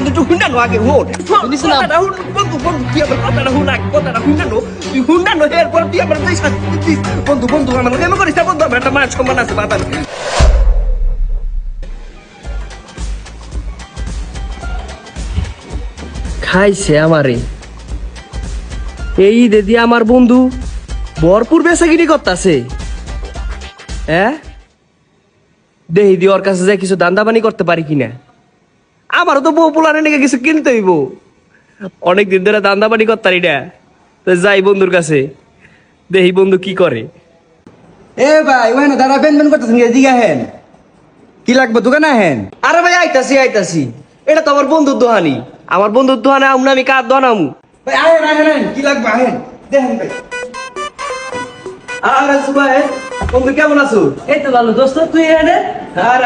বন্ধু তুই Honda no আগে হুন বন্ধু বন্ধু তুই আমার কথাটা হুন আগে কথাটা হুন্ডা নো তুই হুন্ডা নো এরপর তুই আমার তুই শাস্তি দিস বন্ধু বন্ধু আমার কেন করিস না বন্ধু আমার একটা মায়ের সম্মান আছে বাবা খাইছে আমারে এই দিদি আমার বন্ধু ভরপুর বেচাকিনি করতেছে হ্যাঁ দেহি দি ওর কাছে যাই কিছু দান্দাবানি করতে পারি কিনা আমারও তো বউ পোলারে নাকি কিছু কিনতে হইব অনেকদিন ধরে দান্দাবানি করতারি না তো যাই বন্ধুর কাছে দেহি বন্ধু কি করে এ ভাই ওখানে দাঁড়া বেন বেন করতেছেন জিগা হেন কি লাগবে দোকানে হেন আরে ভাই আইতাছি আইতাছি এটা তো আমার বন্ধুর দোহানি আমার বন্ধুর দোহানে আম না আমি কার দোহান আমু ভাই আহেন আহেন আহেন কি লাগবে আহেন দেখেন ভাই আরে সুবাই বন্ধু কেমন আছো এই তো ভালো দোস্ত তুই এনে আরে